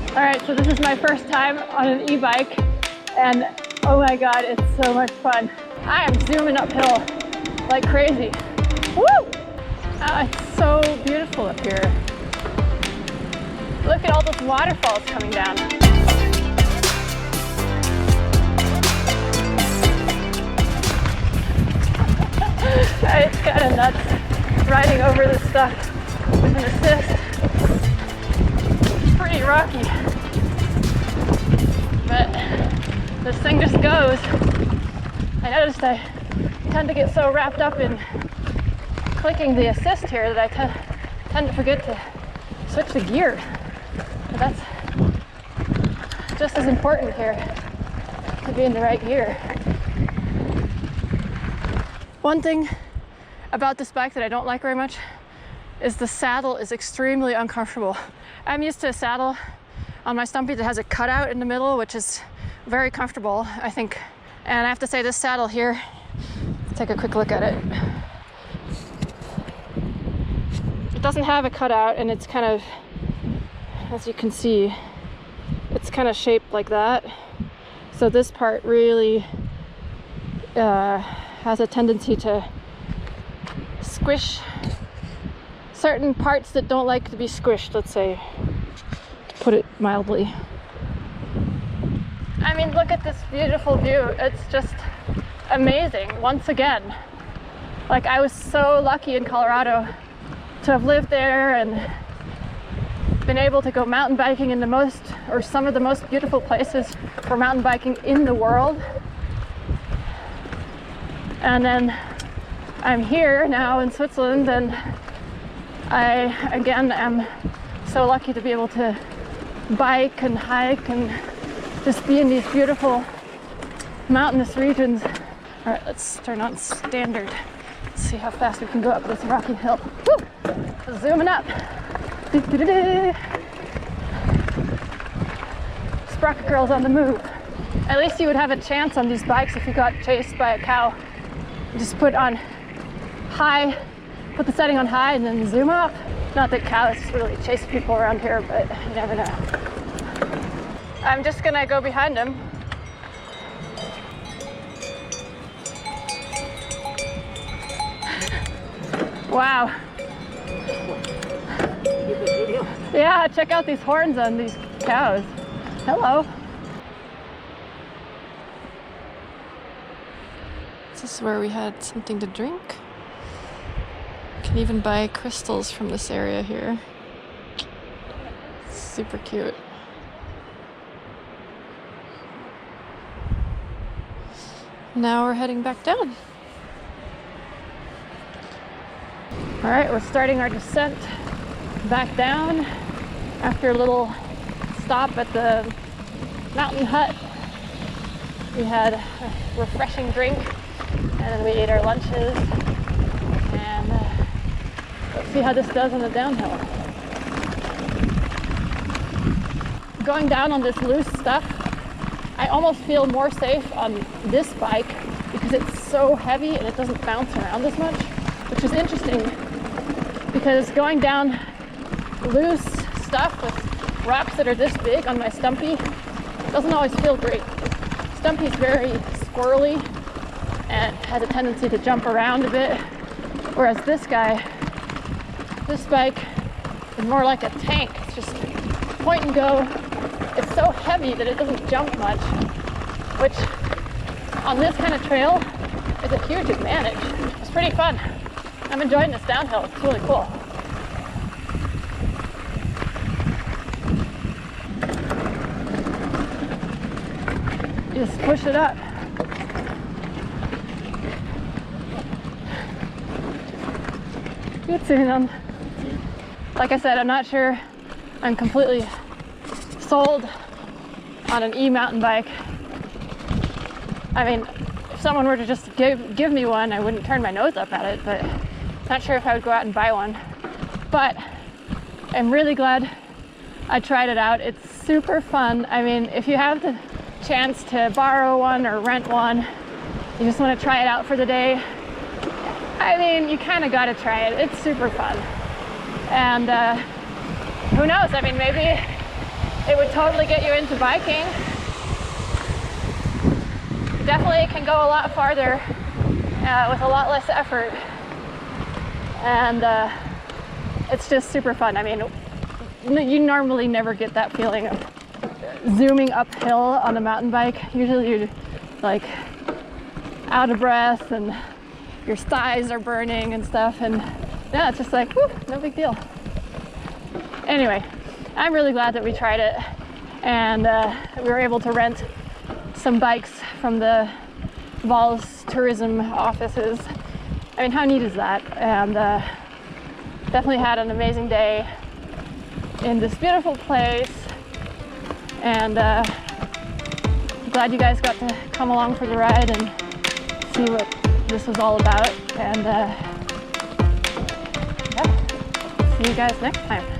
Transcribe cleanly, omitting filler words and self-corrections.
All right, so this is my first time on an e-bike, and oh my God, it's so much fun. I am zooming uphill like crazy. Woo! Oh, it's so beautiful up here. Look at all those waterfalls coming down. It's kind of nuts riding over this stuff with an assist. It's pretty rocky, but this thing just goes. I noticed I tend to get so wrapped up in clicking the assist here that I tend to forget to switch the gear. But that's just as important here, to be in the right gear. One thing about this bike that I don't like very much is the saddle is extremely uncomfortable. I'm used to a saddle on my Stumpy that has a cutout in the middle, which is very comfortable, I think. And I have to say, this saddle here, let's take a quick look at it. It doesn't have a cutout, and it's kind of, as you can see, it's kind of shaped like that. So this part really has a tendency to squish certain parts that don't like to be squished, let's say, to put it mildly. I mean, look at this beautiful view. It's just amazing, once again. Like, I was so lucky in Colorado to have lived there and been able to go mountain biking in the most, or some of the most beautiful places for mountain biking in the world. And then I'm here now in Switzerland, and I, again, am so lucky to be able to bike and hike and just be in these beautiful mountainous regions. All right, let's turn on standard. Let's see how fast we can go up this rocky hill. Woo! Zooming up. Sprocket girls on the move. At least you would have a chance on these bikes if you got chased by a cow. You just put on high, put the setting on high, and then zoom up. Not that cows really chase people around here, but you never know. I'm just gonna go behind him. Wow. Yeah, check out these horns on these cows. Hello. This is where we had something to drink. You can even buy crystals from this area here. Super cute. Now we're heading back down. All right, we're starting our descent back down after a little stop at the mountain hut. We had a refreshing drink, and then we ate our lunches, and let's see how this does on the downhill. Going down on this loose stuff, I almost feel more safe on this bike because it's so heavy and it doesn't bounce around as much, which is interesting because going down loose stuff with rocks that are this big on my Stumpy doesn't always feel great. Stumpy's very squirrely and has a tendency to jump around a bit, whereas this bike is more like a tank. It's just point and go. It's so heavy that it doesn't jump much, which on this kind of trail is a huge advantage. It's pretty fun. I'm enjoying this downhill. It's really cool. Just push it up. Good seeing them. Like I said, I'm not sure I'm completely sold on an e-mountain bike. I mean, if someone were to just give me one, I wouldn't turn my nose up at it, but not sure if I would go out and buy one. But I'm really glad I tried it out. It's super fun. I mean, if you have the chance to borrow one or rent one, you just want to try it out for the day, I mean, you kind of got to try it. It's super fun. And who knows? I mean, maybe it would totally get you into biking. Definitely can go a lot farther with a lot less effort, and it's just super fun. I mean, you normally never get that feeling of zooming uphill on a mountain bike. Usually you're like out of breath and your thighs are burning and stuff, and yeah, it's just like, whew, no big deal. Anyway, I'm really glad that we tried it, and we were able to rent some bikes from the Vals tourism offices. I mean, how neat is that? And definitely had an amazing day in this beautiful place, and glad you guys got to come along for the ride and see what this was all about. And yeah, see you guys next time.